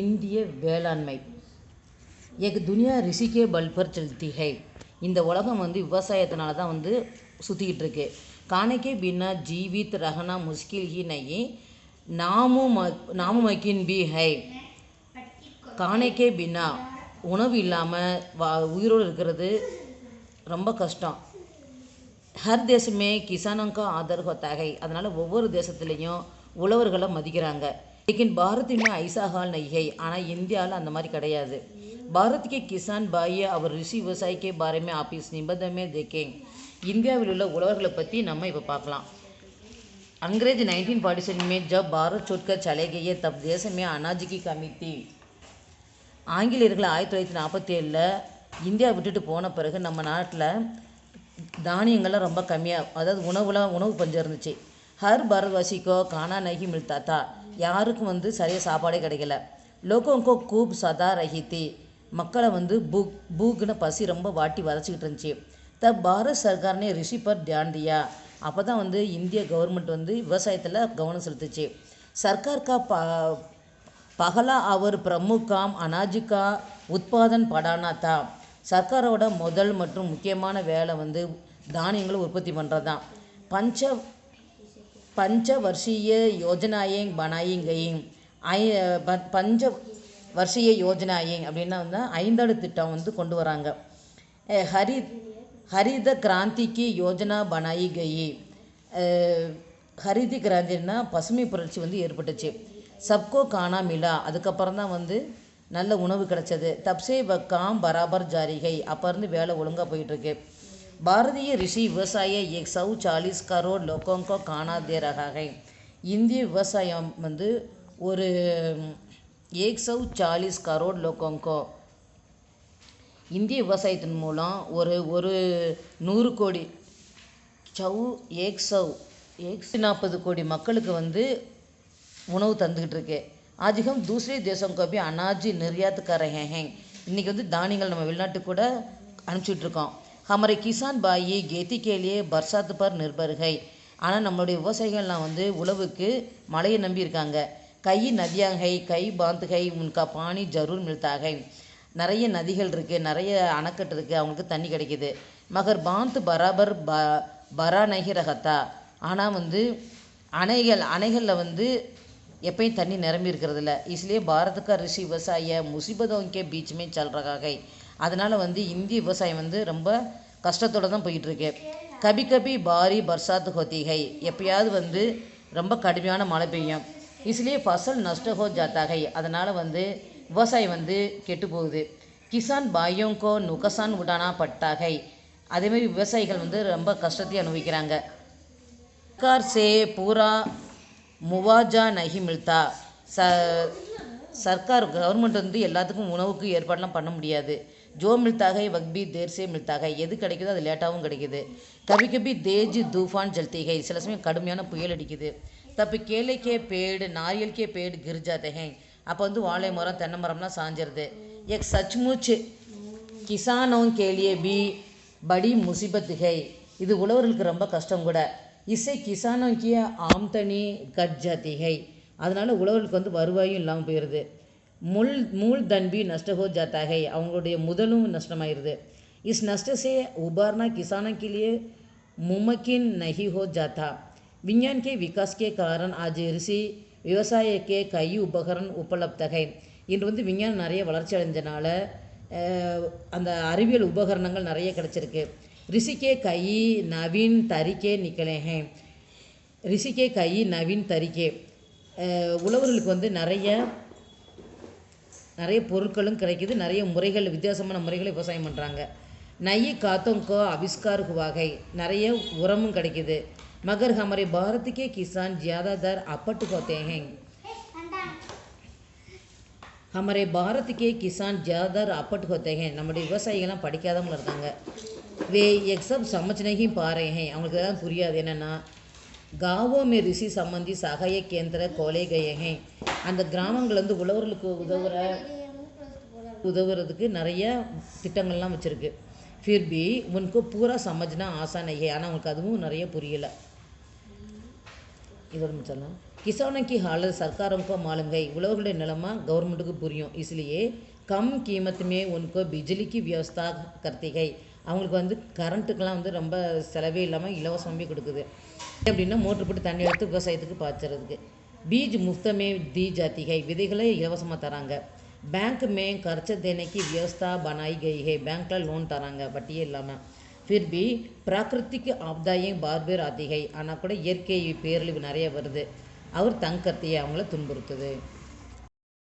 இந்திய வேளாண்மை. एक दुनिया ऋषि के बल पर चलती है. இந்த உலகம் விவசாயத்தினால தான் சுற்றிக்கிட்டு இருக்கு. खाने के बिना जीवित रहना मुश्किल ही नहीं, नामुमकिन भी है. खाने के बिना உணவு இல்லாமல் உயிரோடு இருக்கிறது ரொம்ப கஷ்டம். ஹர் தேசமே கிசானோं ஆதர் होता है. அதனால் ஒவ்வொரு தேசத்துலேயும் உழவர்களை மதிக்கிறாங்க. लेकिन भारत में ऐसा हाल नहीं है. ஆனால் இந்தியாவில் அந்த மாதிரி கிடையாது. भारत के किसान भाई और ऋषि व्यवसाय के बारे में आप इस निबंध में देखें. இந்தியாவில் உள்ள உழவர்களை பற்றி நம்ம இப்போ பார்க்கலாம். अंग्रेज 1947 में जब भारत छोड़कर चले गए तब देश में अनाज की कमी थी. ஆங்கிலேயர்கள் 1947 இந்தியா விட்டுட்டு போன பிறகு நம்ம நாட்டில் தானியங்கள்லாம் ரொம்ப கம்மியாக, அதாவது உணவு பஞ்சம் இருந்துச்சு. ஹர் பாரத்வாசிக்கோ கானா நகி மில்தா தா. யாருக்கும் சரியாக சாப்பாடே கிடைக்கல. லோகோங்கோ கூப் சதா ரஹித்தி. மக்களை பூக்குன்னு பசி ரொம்ப வாட்டி வதச்சிக்கிட்டு இருந்துச்சு. தப் பாரத் சர்க்கார்னே ரிஷி பர் தியான் தியா. அப்போ தான் இந்திய கவர்மெண்ட் விவசாயத்தில் கவனம் செலுத்துச்சு. சர்க்கார் கா பகலா அவர் பிரமுக் காம் அனாஜ் கா உத்பாதன் படானா தா. சர்க்காரோட முதல் மற்றும் முக்கியமான வேலை தானியங்களை உற்பத்தி பண்ணுறது தான். பஞ்ச வருஷீய யோஜனாயை பனாயி கயி. பஞ்ச வருஷீய யோஜனாயை அப்படின்னா 5 திட்டம் கொண்டு வராங்க. ஹரித கிராந்திக்கு யோஜனா பனாயி கயி. ஹரிதி கிராந்தின்னா பசுமை புரட்சி ஏற்பட்டுச்சு. சப்கோ கானா மிலா. அதுக்கப்புறம் தான் நல்ல உணவு கிடச்சது. தப்சே காம் பராபர் ஜாரிகை. அப்போ இருந்து வேலை ஒழுங்காக போயிட்டுருக்கு. பாரதிய ரிஷி விவசாய 140 கரோட் லோகோங்கோ கானா தே ரஹா ஹை. இந்திய விவசாயம் ஒரு 140 கரோட் லோகோங்கோ. இந்திய விவசாயத்தின் மூலம் ஒரு 100 கோடி 140 கோடி மக்களுக்கு உணவு தந்துக்கிட்டு இருக்கு. आज हम दूसरे देशों को भी अनाज निर्यात कर रहे हैं. இன்றைக்கி தானியங்கள் நம்ம வெளிநாட்டுக்கு கூட அனுப்பிச்சிட்ருக்கோம். हमारे किसान भाई खेती के लिए बरसात पर निर्भर है. ஆனால் நம்மளுடைய விவசாயிகள்லாம் உழவுக்கு மழையை நம்பி இருக்காங்க. கை நதியாக ஹை கை பாந்த் ஹை உன்கா பானி ஜரூர் மில்தா ஹை. நிறைய நதிகள் இருக்குது, நிறைய அணைக்கட்டு இருக்குது, அவங்களுக்கு தண்ணி கிடைக்கிது. மகர் பாந்த் பராபர் பரா நகி ரகத்தா. ஆனால் அணைகளில் எப்பயும் தண்ணி நிரம்பி இருக்கிறதில்ல. इसलिए भारत का ऋषि व्यवसाय मुसीबतों के बीच में चल रहा है. அதனால் இந்திய விவசாயம் ரொம்ப கஷ்டத்தோடு தான் போயிட்டுருக்கு. கபி கபி பாரி பர்சாத் ஹோத்தி ஹை. எப்பயாவது ரொம்ப கடுமையான மழை பெய்யும். इसलिए फसल नष्ट हो जाता है. அதனால் விவசாயம் கெட்டு போகுது. கிசான் பாயியோं को नुकसान उठाना पड़ता है. அதேமாதிரி விவசாயிகள் ரொம்ப கஷ்டத்தை அனுபவிக்கிறாங்க. सरकार से पूरा முவாஜா நகி மில்தா. சர்க்கார் கவர்மெண்ட் எல்லாத்துக்கும் உணவுக்கு ஏற்பாடெலாம் பண்ண முடியாது. ஜோ மில்தாக வக்பி தேர்சே மில்தாக. எது கிடைக்குதோ அது லேட்டாகவும் கிடைக்குது. கபி கபி தேஜ் தூஃபான் ஜல்திகை. சில சமயம் கடுமையான புயல் அடிக்குது. தப்பு கேளைக்கே பேடு நாரியல்கே பேடு கிரிஜாதே. அப்போ வாழை மரம் தென்னை மரம்லாம் சாஞ்சிருது. எக் சச்முச் கிசானோं के लिए भी बड़ी मुसीबत है. இது உழவர்களுக்கு ரொம்ப கஷ்டம் கூட. இசை கிசானோக்கிய ஆம்தனி கட் ஜாத்தி ஹை. அதனால் உழவர்களுக்கு வருவாயும் இல்லாமல் போயிடுது. மூல் தன்பி நஷ்ட ஹோ ஜாத்தா ஹை. அவங்களுடைய முதலும் நஷ்டமாயிருது. இஸ் நஷ்டசே உபார்னா கிசானों के लिए मुमकिन नहीं हो जाता. विज्ञान के विकास के कारण आज ऋषि விவசாய கே கை உபகரண் உபலப்த ஹை. இன்று விஞ்ஞானம் நிறைய வளர்ச்சி அடைஞ்சனால அந்த அறிவியல் உபகரணங்கள் நிறைய கிடச்சிருக்கு. ऋषि के कई नवीन तरीके निकले हैं. ऋषि के कई नवीन तरीके. உழவர்களுக்கு நிறைய பொருட்களும் கிடைக்கிது, நிறைய முறைகள் வித்தியாசமான முறைகளை விவசாயம் பண்ணுறாங்க. நயி காத்தோங்கோ அவிஷ்கார் ஹுவாகை. நிறைய உரமும் கிடைக்கிது. மகர் ஹமாரே பாரத் கே கிசான் ஜியாதாதர் அப்பட்டு ஹோத்தே ஹேங். ஹமாரே பாரத் கே கிசான் ஜியாதாதர் அப்பட்டு ஹோத்தே ஹேங். நம்முடைய விவசாயிகள்லாம் படிக்காதவங்க இருக்காங்க. वे एक सब समझ नहीं पा रहे हैं. அவங்களுக்கு எதாவது புரியாது. என்னென்னா गाँवों में ऋषि संबंधी सहायक केंद्र खोले गए हैं. அந்த கிராமங்கள் உழவர்களுக்கு உதவுறதுக்கு நிறைய திட்டங்கள்லாம் வச்சுருக்கு. फिर भी उनको पूरा समझना आसान नहीं है. ஆனால் அவங்களுக்கு அதுவும் நிறைய புரியலை. இதோட முடிச்சிடலாம். किसानों की हालत सरकारों को मालूम है உழவர்களுடைய நிலைமை கவர்மெண்ட்டுக்கு புரியும் इसलिए कम कीमत में उनको बिजली की व्यवस्था करती है அவங்களுக்கு வந்து கரண்ட்டுக்கெலாம் வந்து ரொம்ப செலவே இல்லாமல் இலவசமாகவே கொடுக்குது அப்படின்னா மோட்ரு போட்டு தண்ணி எடுத்து விவசாயத்துக்கு பாய்ச்சறதுக்கு बीज मुफ्त में दी जाती है விதைகளை இலவசமாக தராங்க बैंक में कर्ज देने की व्यवस्था बनाई गई है பேங்க்கில் லோன் தராங்க வட்டியே இல்லாமல் फिर भी प्राकृतिक आपदाएं बार बार आती है ஆனால் கூட இயற்கை பேரழிவு நிறைய வருது அவர் தங்கத்தையே அவங்கள துன்புறுத்துது